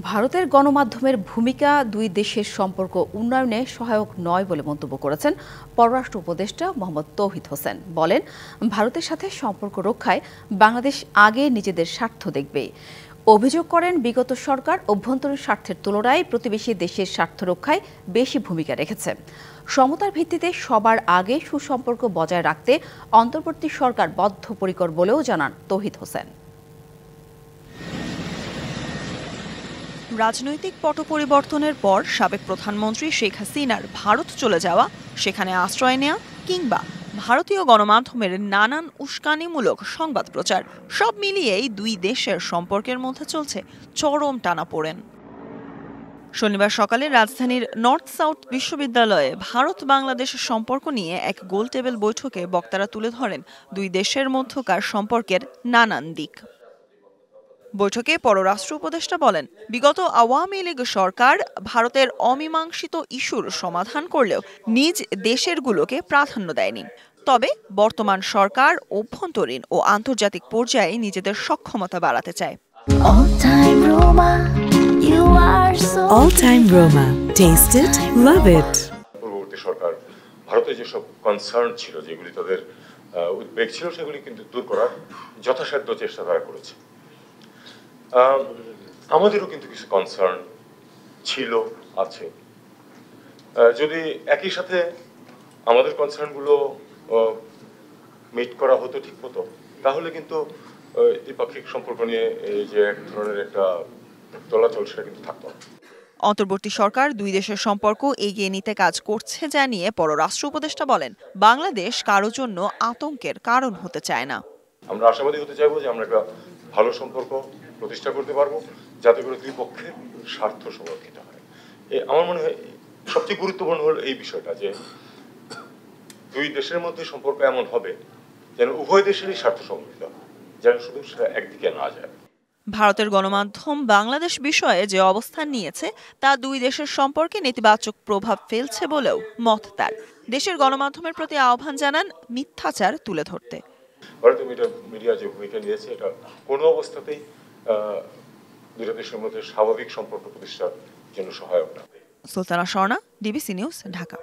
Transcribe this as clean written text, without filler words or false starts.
ভারতের গণমাধ্যমের ভূমিকা দুই দেশের সম্পর্ক উন্নয়নে সহায়ক নয় বলে মন্তব্য করেছেন পররাষ্ট্র উপদেষ্টা মোহাম্মদ তৌহিদ হোসেন। বলেন, ভারতের সাথে সম্পর্ক রক্ষায় বাংলাদেশ আগে নিজেদের স্বার্থ দেখবে। অভিযোগ করেন, বিগত সরকার অভ্যন্তরীণ স্বার্থের তুলনায় প্রতিবেশী দেশের স্বার্থ রক্ষায় বেশি ভূমিকা রেখেছে। সমতার ভিত্তিতে সবার আগে সুসম্পর্ক বজায় রাখতে অন্তর্বর্তী সরকার বদ্ধপরিকর বলেও জানান তৌহিদ হোসেন। রাজনৈতিক পট পরিবর্তনের পর সাবেক প্রধানমন্ত্রী শেখ হাসিনার ভারত চলে যাওয়া, সেখানে আশ্রয় নেওয়া কিংবা ভারতীয় গণমাধ্যমের নানান উস্কানিমূলক সংবাদ প্রচার, সব মিলিয়েই দুই দেশের সম্পর্কের মধ্যে চলছে চরম টানাপোড়েন। শনিবার সকালে রাজধানীর নর্থ সাউথ বিশ্ববিদ্যালয়ে ভারত বাংলাদেশের সম্পর্ক নিয়ে এক গোলটেবিল বৈঠকে বক্তারা তুলে ধরেন দুই দেশের মধ্যকার সম্পর্কের নানান দিক। বৈঠকে পররাষ্ট্র উপদেষ্টা বলেন, বিগত আওয়ামী লীগ সরকার ভারতের অমীমাংসিত ইস্যুর সমাধান করলেও নিজ দেশেরগুলোকে প্রাধান্য দেয়নি। তবে বর্তমান সরকার অভ্যন্তরীণ ও আন্তর্জাতিক পর্যায়ে নিজেদের সক্ষমতা বাড়াতে চায়। All time Roma. Taste it, love it. পূর্ববর্তী সরকার ভারতের যেসব কনসার্ন ছিল, যেগুলি তাদের উদ্বেগ ছিল, সেগুলি কিন্তু দূর করার যথাসাধ্য চেষ্টা তারা করেছে। আমাদেরও কিন্তু কিছু কনসার্ন ছিল, আছে। যদি একই সাথে আমাদের কনসার্নগুলো মিট করা হতো ঠিক মতো, তাহলে কিন্তু দ্বিপাক্ষিক সম্পর্ক নিয়ে এই যে এক ধরনের একটা দোলাচল, সেটা কিন্তু থাকতো না। অন্তর্বর্তী সরকার দুই দেশের সম্পর্ক এগিয়ে নিতে কাজ করছে জানিয়ে পররাষ্ট্র উপদেষ্টা বলেন, বাংলাদেশ কারো জন্য আতঙ্কের কারণ হতে চায় না। আমরা আশাবাদী হতে চাইবো যে আমরা একটা ভালো সম্পর্ক প্রতিষ্ঠা করতে পারবো, যাতে করে দুই পক্ষের স্বার্থ সংরক্ষিত হয়। আমার মনে হয় সবচেয়ে গুরুত্বপূর্ণ হলো এই বিষয়টা, যে দুই দেশের মধ্যে সম্পর্ক এমন হবে যেন উভয় দেশেরই স্বার্থ সংরক্ষিত হয়, যেন শুধু সেটা একদিকে না যায়। ভারতের গণমাধ্যম বাংলাদেশ বিষয়ে যে অবস্থান নিয়েছে তা দুই দেশের সম্পর্কে নেতিবাচক প্রভাব ফেলছে বলেও মত তার। দেশের গণমাধ্যমের প্রতি আহ্বান জানান মিথ্যাচার তুলে ধরতে। ভারতীয় মিডিয়া যে ভূমিকা নিয়েছে, এটা কোনো অবস্থাতেই দুই দেশের মধ্যে স্বাভাবিক সম্পর্ক প্রতিষ্ঠার জন্য সহায়ক না। Sultana Swarna, DBC news, Dhaka.